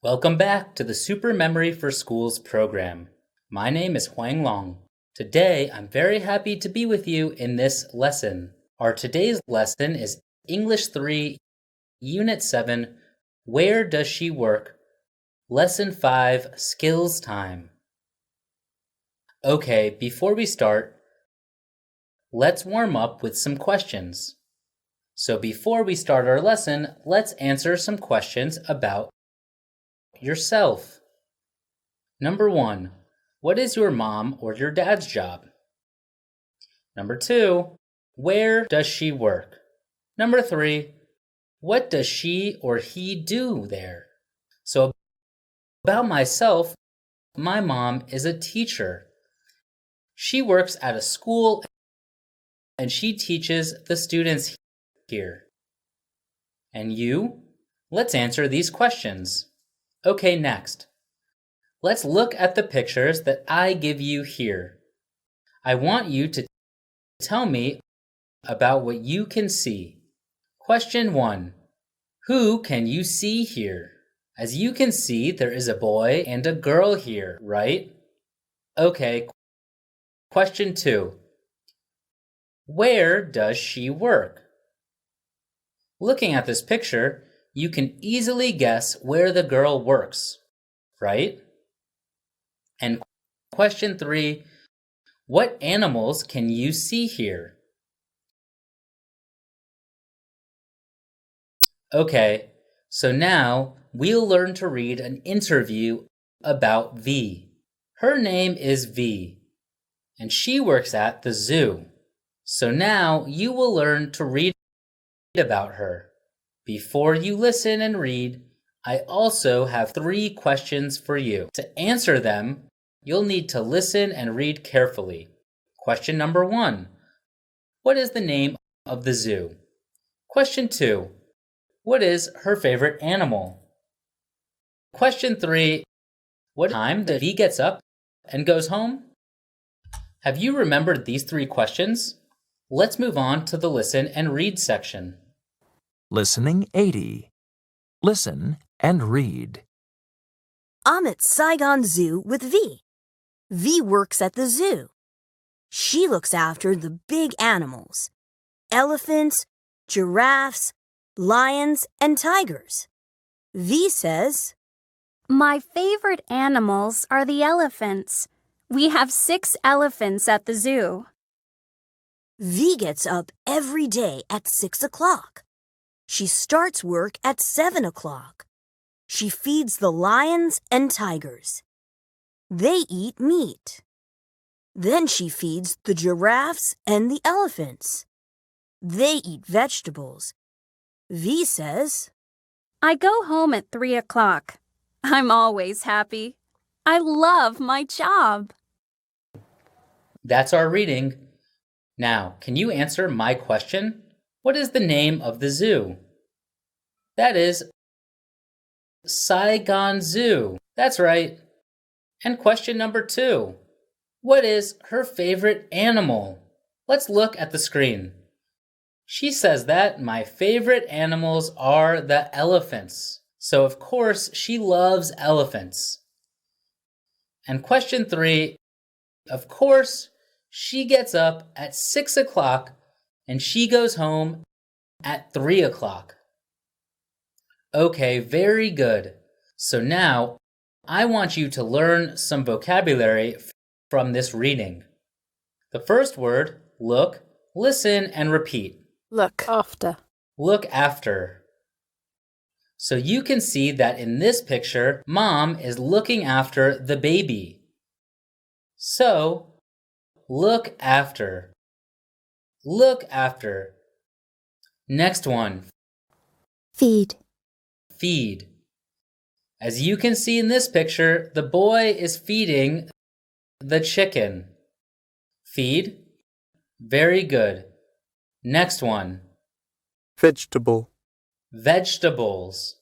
Welcome back to the Super Memory for Schools program. My name is Huang Long. Today, I'm very happy to be with you in this lesson. Our today's lesson is English 3, Unit 7, Where Does She Work? Lesson 5, Skills Time. Okay, before we start, let's warm up with some questions. So before we start our lesson, let's answer some questions about yourself. Number 1, what is your mom or your dad's job? Number 2, where does she work? Number 3, what does she or he do there? So about myself, my mom is a teacher. She works at a school and she teaches the students here. And you? Let's answer these questions. Okay, next. Let's look at the pictures that I give you here. I want you to tell me about what you can see. Question 1. Who can you see here? As you can see, there is a boy and a girl here, right? Okay. Question 2. Where does she work? Looking at this picture, you can easily guess where the girl works, right? And question 3, what animals can you see here? Okay, so now we'll learn to read an interview about V. Her name is V, and she works at the zoo. So now you will learn to read about her. Before you listen and read, I also have 3 questions for you. To answer them, you'll need to listen and read carefully. Question number 1. What is the name of the zoo? Question 2. What is her favorite animal? Question 3. What time does V gets up and goes home? Have you remembered these 3 questions? Let's move on to the listen and read section. Listening 80. Listen and read. I'm at Saigon Zoo with V. V works at the zoo. She looks after the big animals: elephants, giraffes, lions, and tigers. V says, My favorite animals are the elephants. We have 6 elephants at the zoo. V gets up every day at 6 o'clock. She starts work at 7 o'clock. She feeds the lions and tigers. They eat meat. Then she feeds the giraffes and the elephants. They eat vegetables. V says, I go home at 3 o'clock. I'm always happy. I love my job. That's our reading. Now, can you answer my question? What is the name of the zoo? That is Saigon Zoo. That's right. And question number 2. What is her favorite animal? Let's look at the screen. She says that my favorite animals are the elephants. So of course she loves elephants. And question 3, of course, she gets up at 6 o'clock and she goes home at 3 o'clock. Okay, very good. So now I want you to learn some vocabulary from this reading. The first word, look, listen, and repeat. Look after. Look after. So you can see that in this picture, Mom is looking after the baby. So, look after. Look after. Next one. Feed. Feed. As you can see in this picture, the boy is feeding the chicken. Feed. Very good. Next one. Vegetable. Vegetables.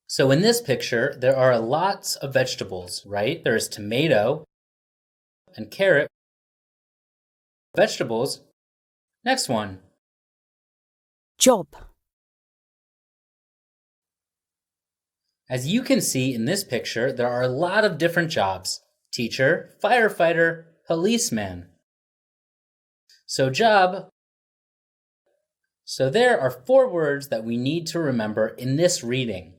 So in this picture, there are lots of vegetables, right? There's tomato and carrot. Vegetables. Next one. Job. As you can see in this picture, there are a lot of different jobs: teacher, firefighter, policeman. So there are 4 words that we need to remember in this reading.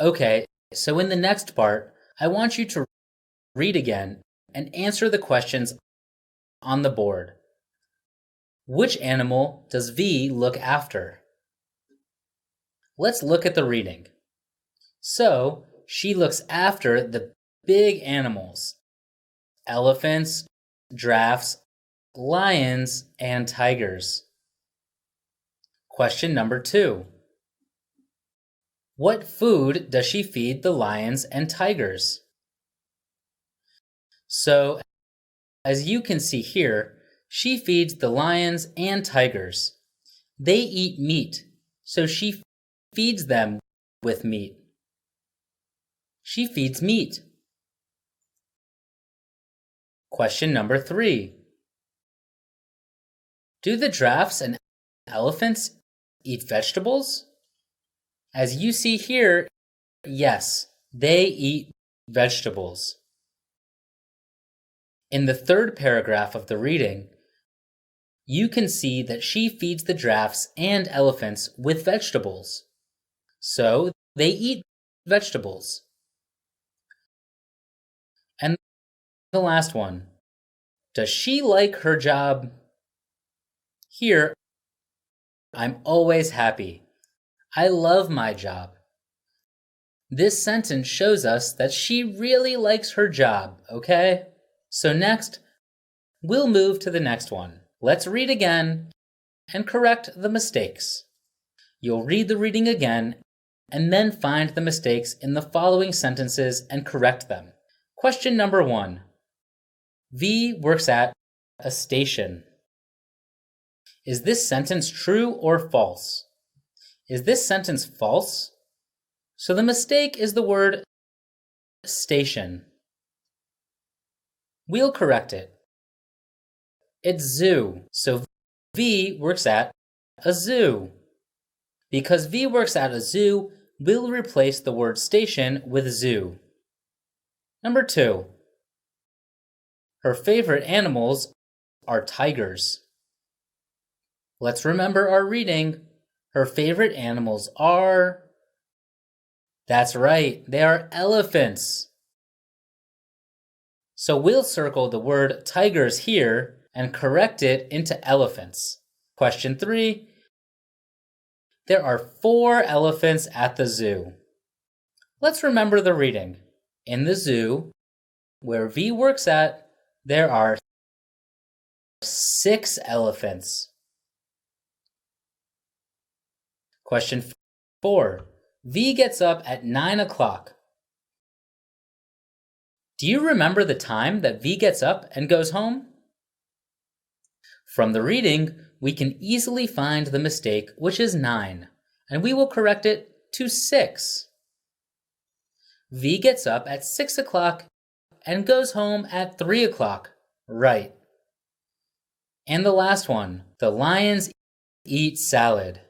Okay, so in the next part, I want you to read again and answer the questions on the board. Which animal does V look after? Let's look at the reading. So, she looks after the big animals: elephants, giraffes, lions, and tigers. Question number 2. What food does she feed the lions and tigers? So, as you can see here, she feeds the lions and tigers. They eat meat, so she feeds them with meat. She feeds meat. Question number 3. Do the giraffes and elephants eat vegetables? As you see here, yes, they eat vegetables. In the 3rd paragraph of the reading, you can see that she feeds the giraffes and elephants with vegetables. So they eat vegetables. And the last one, does she like her job? Here, I'm always happy. I love my job. This sentence shows us that she really likes her job, okay? So next, we'll move to the next one. Let's read again and correct the mistakes. You'll read the reading again and then find the mistakes in the following sentences and correct them. Question number 1. V works at a station. Is this sentence true or false? Is this sentence false? So the mistake is the word station. We'll correct it. It's zoo. So V works at a zoo. Because V works at a zoo, we'll replace the word station with zoo. Number 2. Her favorite animals are tigers. Let's remember our reading. Her favorite animals are... That's right, they are elephants. So we'll circle the word tigers here and correct it into elephants. Question 3. There are 4 elephants at the zoo. Let's remember the reading. In the zoo, where V works at, there are 6 elephants. Question 4. V gets up at 9 o'clock. Do you remember the time that V gets up and goes home? From the reading, we can easily find the mistake, which is 9, and we will correct it to 6. V gets up at 6 o'clock and goes home at 3 o'clock. Right. And the last one, the lions eat salad.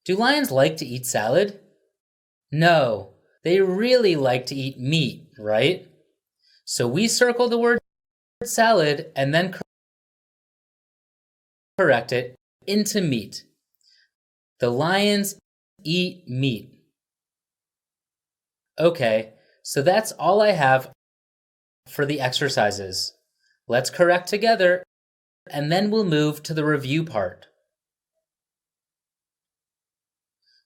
Do lions like to eat salad? No, they really like to eat meat, right? So we circle the word salad and then correct it into meat. The lions eat meat. Okay, so that's all I have for the exercises. Let's correct together, and then we'll move to the review part.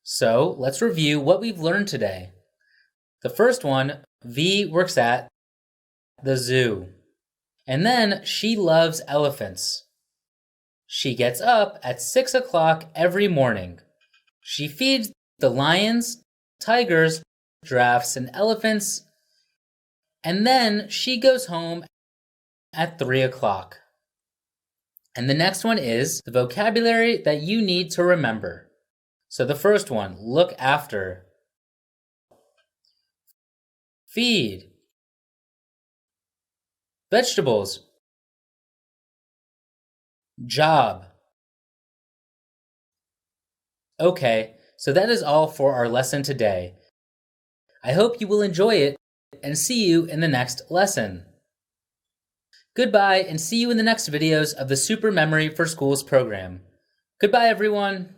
So let's review what we've learned today. The first one, V works at the zoo. And then she loves elephants. She gets up at 6 o'clock every morning. She feeds the lions, tigers, giraffes, and elephants. And then she goes home at 3 o'clock. And the next one is the vocabulary that you need to remember. So the first one, look after. Feed. Vegetables. Job. Okay, So that is all for our lesson today. I hope you will enjoy it and see you in the next lesson. Goodbye and see you in the next videos of the Super Memory for Schools program. Goodbye, everyone.